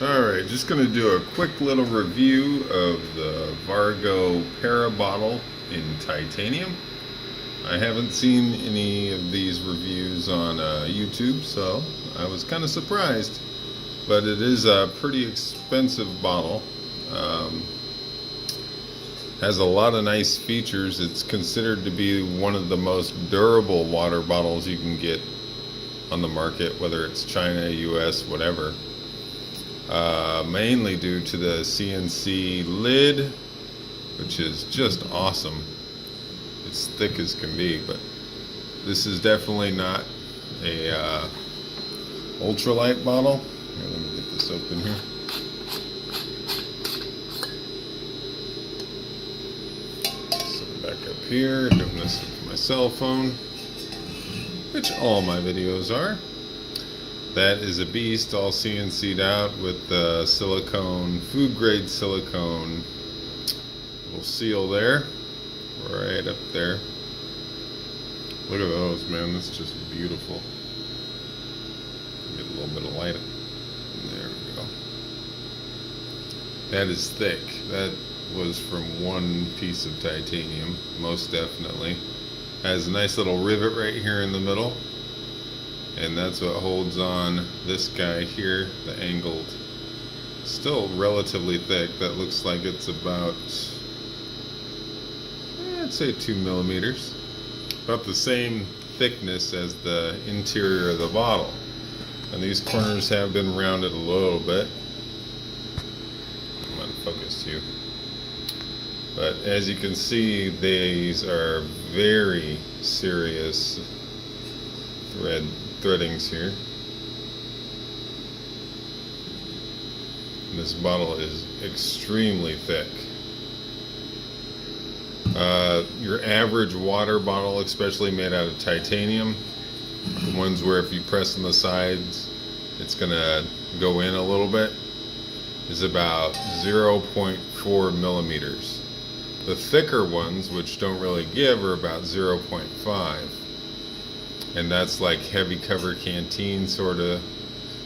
Alright, just going to do a quick little review of the Vargo Para bottle in titanium. I haven't seen any of these reviews on YouTube, so I was kind of surprised. But it is a pretty expensive bottle. Has a lot of nice features. It's considered to be one of the most durable water bottles you can get on the market, whether it's China, US, whatever. Mainly due to the CNC lid, which is just awesome. It's thick as can be, but this is definitely not a ultralight bottle. Here, let me get this open here. So back up here, doing this with my cell phone, which all my videos are. That is a beast, all CNC'd out with the silicone, food grade silicone little seal there, right up there. Look at those, man, that's just beautiful. Get a little bit of light up. There we go. That is thick. That was from one piece of titanium, most definitely. Has a nice little rivet right here in the middle. And that's what holds on this guy here, the angled. Still relatively thick. That looks like it's about, I'd say 2 millimeters. About the same thickness as the interior of the bottle. And these corners have been rounded a little bit. I'm unfocused here. But as you can see, these are very serious threadings here. And this bottle is extremely thick. Your average water bottle, especially made out of titanium, the ones where if you press on the sides it's gonna go in a little bit, is about 0.4 millimeters. The thicker ones, which don't really give, are about 0.5. And that's like heavy cover canteen sorta,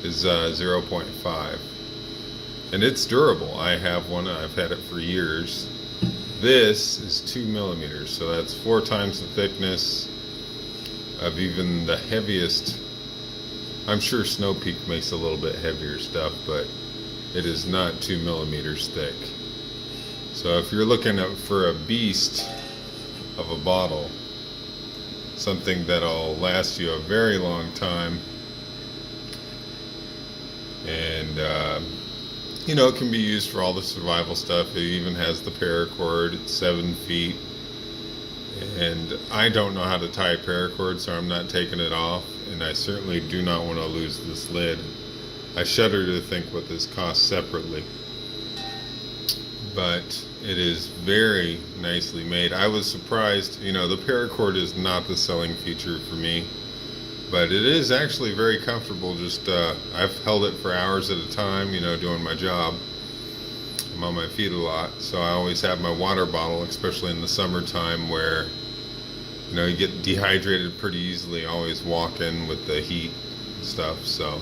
is 0.5. And it's durable. I have one, I've had it for years. This is 2 millimeters, so that's 4 times the thickness of even the heaviest. I'm sure Snow Peak makes a little bit heavier stuff, but it is not 2 millimeters thick. So if you're looking for a beast of a bottle, something that'll last you a very long time, and you know, it can be used for all the survival stuff. It even has the paracord. It's 7 feet, and I don't know how to tie a paracord, so I'm not taking it off, and I certainly do not want to lose this lid. I shudder to think what this costs separately, but it is very nicely made. I was surprised, you know, the paracord is not the selling feature for me, but it is actually very comfortable. Just I've held it for hours at a time, you know, doing my job. I'm on my feet a lot, so I always have my water bottle, especially in the summertime where, you know, you get dehydrated pretty easily, always walking with the heat and stuff. So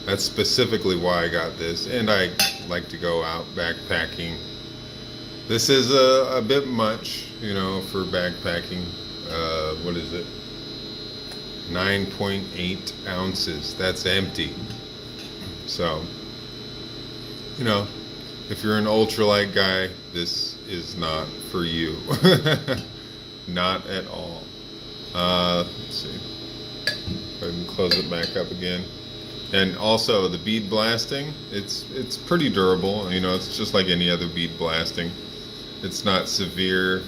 that's specifically why I got this, and I like to go out backpacking. This is a bit much, you know, for backpacking. What is it? 9.8 ounces. That's empty. So, you know, if you're an ultralight guy, this is not for you. Not at all. Let's see. Go ahead and close it back up again. And also the bead blasting, it's pretty durable. You know, it's just like any other bead blasting. It's not severe.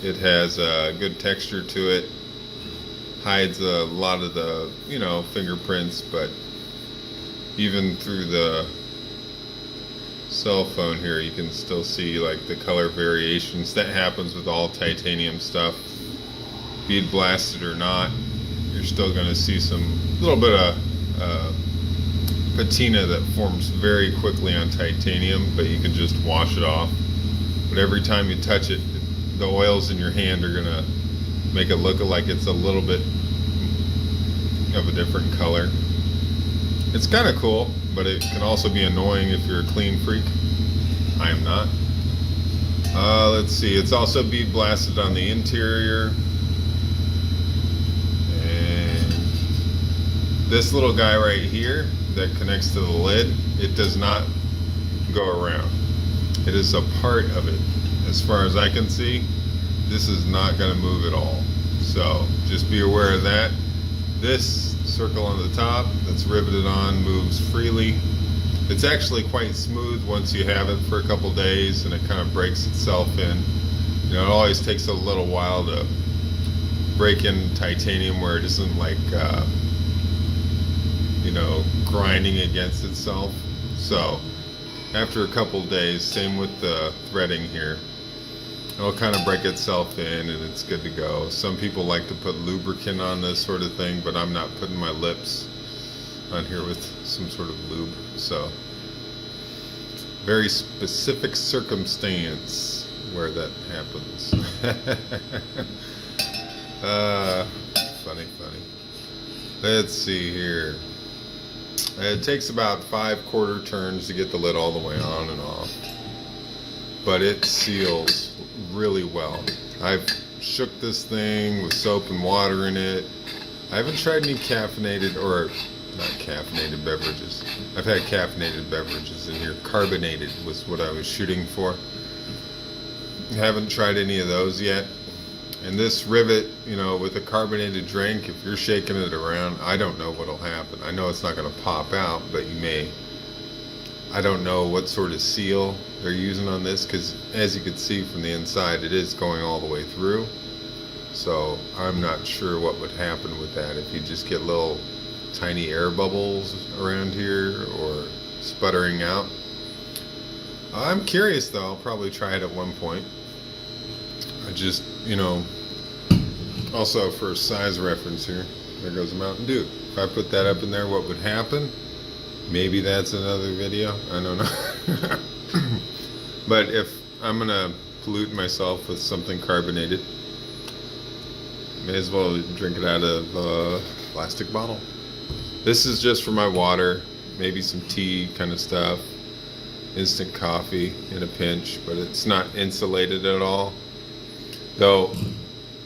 It has a good texture to it. Hides a lot of the, you know, fingerprints, but even through the cell phone here, you can still see like the color variations. That happens with all titanium stuff. Bead blasted or not, you're still going to see some little bit of patina that forms very quickly on titanium, but you can just wash it off. But every time you touch it, the oils in your hand are gonna make it look like it's a little bit of a different color. It's kind of cool, but it can also be annoying if you're a clean freak. I am not. Let's see, it's also bead blasted on the interior. And this little guy right here that connects to the lid, it does not go around. It is a part of it. As far as I can see, this is not going to move at all. So just be aware of that. This circle on the top that's riveted on moves freely. It's actually quite smooth once you have it for a couple days, and it kind of breaks itself in. You know, it always takes a little while to break in titanium where it isn't like you know, grinding against itself. So after a couple days, same with the threading here, it'll kind of break itself in and it's good to go. Some people like to put lubricant on this sort of thing, but I'm not putting my lips on here with some sort of lube. So very specific circumstance where that happens. Funny. Let's see here. It takes about 5 quarter turns to get the lid all the way on and off, but it seals really well. I've shook this thing with soap and water in it. I haven't tried any caffeinated, or not caffeinated beverages. I've had caffeinated beverages in here. Carbonated was what I was shooting for. Haven't tried any of those yet. And this rivet, you know, with a carbonated drink, if you're shaking it around, I don't know what'll happen. I know it's not going to pop out, but you may. I don't know what sort of seal they're using on this, because as you can see from the inside, it is going all the way through. So I'm not sure what would happen with that, if you just get little tiny air bubbles around here or sputtering out. I'm curious though. I'll probably try it at one point. I just, you know, also for size reference here, there goes a Mountain Dew. If I put that up in there, what would happen? Maybe that's another video. I don't know. But if I'm gonna pollute myself with something carbonated, may as well drink it out of a plastic bottle. This is just for my water, maybe some tea kind of stuff, instant coffee in a pinch, but it's not insulated at all. Though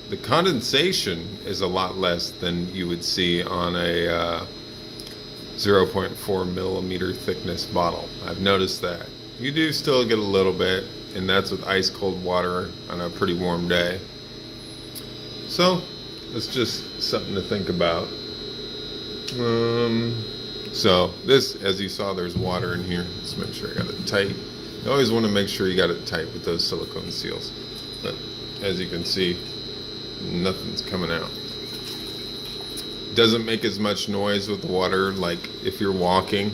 the condensation is a lot less than you would see on a 0.4 millimeter thickness bottle. I've noticed that. You do still get a little bit, and that's with ice cold water on a pretty warm day. So it's just something to think about. So this, as you saw, there's water in here. Let's make sure I got it tight. You always want to make sure you got it tight with those silicone seals. But as you can see, nothing's coming out. Doesn't make as much noise with the water, like if you're walking,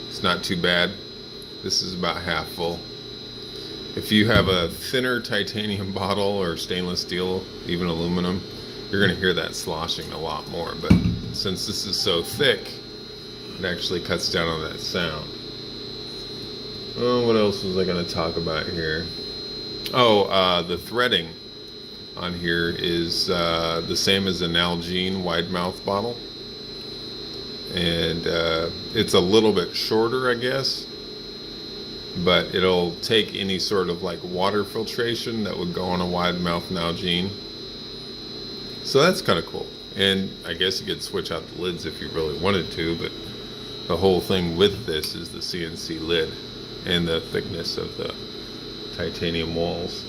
it's not too bad. This is about half full. If you have a thinner titanium bottle or stainless steel, even aluminum, you're going to hear that sloshing a lot more. But since this is so thick, it actually cuts down on that sound. Oh, what else was I going to talk about here? Oh, the threading on here is the same as an Nalgene wide mouth bottle. And it's a little bit shorter, I guess. But it'll take any sort of like water filtration that would go on a wide mouth Nalgene. So that's kind of cool. And I guess you could switch out the lids if you really wanted to, but the whole thing with this is the CNC lid and the thickness of the titanium walls.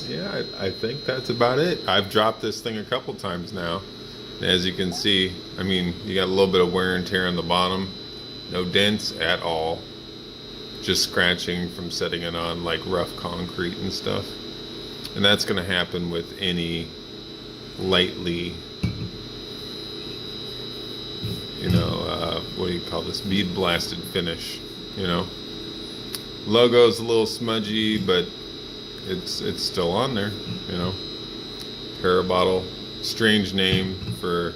Yeah, I think that's about it. I've dropped this thing a couple times now. As you can see, I mean, you got a little bit of wear and tear on the bottom. No dents at all. Just scratching from setting it on like rough concrete and stuff. And that's going to happen with any lightly, you know, what do you call this? Bead blasted finish, you know. Logo's a little smudgy, but it's still on there, you know. Parabottle. Strange name for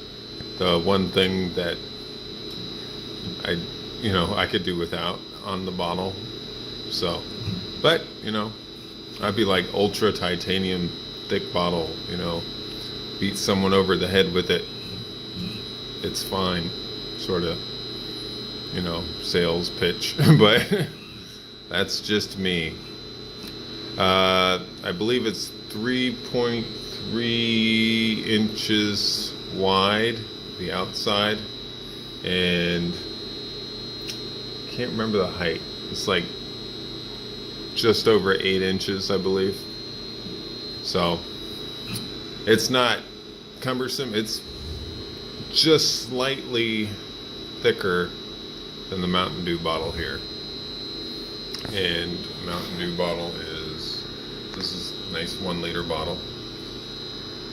the one thing that I could do without on the bottle. So, but you know, I'd be like ultra titanium thick bottle, you know, beat someone over the head with it, it's fine. Sort of, sales pitch. But that's just me. I believe it's 3.3 inches wide, the outside, and can't remember the height. It's like just over 8 inches, I believe. So it's not cumbersome. It's just slightly thicker than the Mountain Dew bottle here. And Mountain Dew bottle this is a nice 1 liter bottle.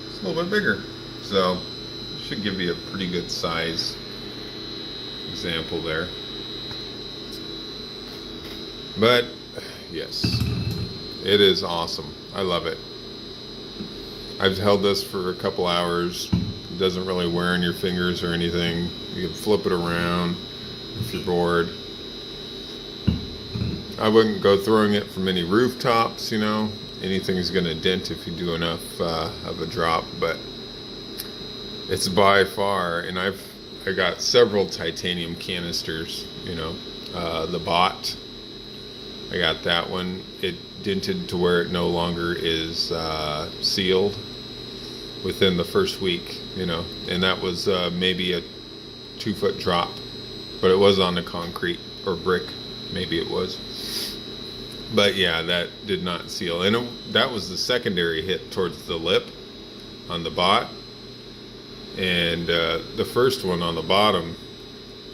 It's a little bit bigger. So it should give you a pretty good size example there. But yes, it is awesome. I love it. I've held this for a couple hours. It doesn't really wear on your fingers or anything. You can flip it around if you're bored. I wouldn't go throwing it from any rooftops, Anything's going to dent if you do enough of a drop, but it's by far, and I got several titanium canisters, the bot. I got that one. It dented to where it no longer is sealed within the first week, and that was maybe a 2-foot drop, but it was on the concrete or brick, maybe it was. But yeah, that did not seal, and that was the secondary hit towards the lip on the bot, and the first one on the bottom,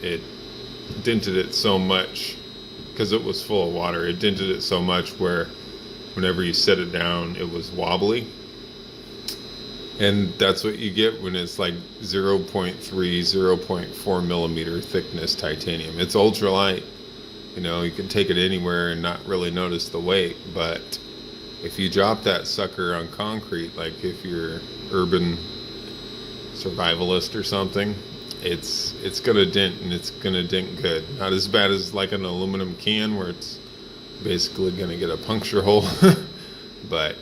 it dented it so much because it was full of water. It dented it so much where whenever you set it down, it was wobbly. And that's what you get when it's like 0.3, 0.4 millimeter thickness titanium. It's ultralight. You can take it anywhere and not really notice the weight. But if you drop that sucker on concrete, like if you're urban survivalist or something, it's gonna dent, and it's gonna dent good. Not as bad as like an aluminum can where it's basically gonna get a puncture hole. But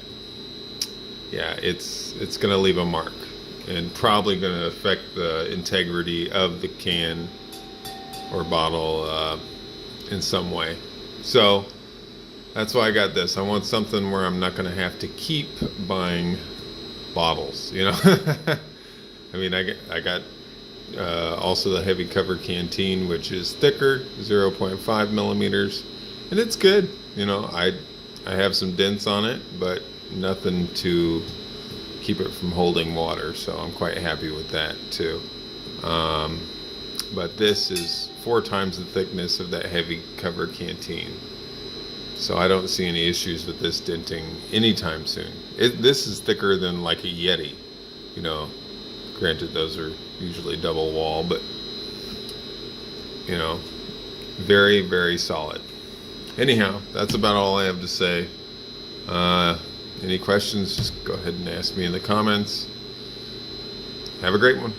yeah, it's gonna leave a mark and probably gonna affect the integrity of the can or bottle in some way. So that's why I got this. I want something where I'm not gonna have to keep buying bottles, I mean, I got also the heavy cover canteen, which is thicker, 0.5 millimeters, and it's good. I have some dents on it, but nothing to keep it from holding water, so I'm quite happy with that too. But this is 4 times the thickness of that heavy cover canteen, so I don't see any issues with this denting anytime soon. This is thicker than like a Yeti, granted those are usually double wall, but very, very solid. Anyhow, that's about all I have to say. Any questions, just go ahead and ask me in the comments. Have a great one.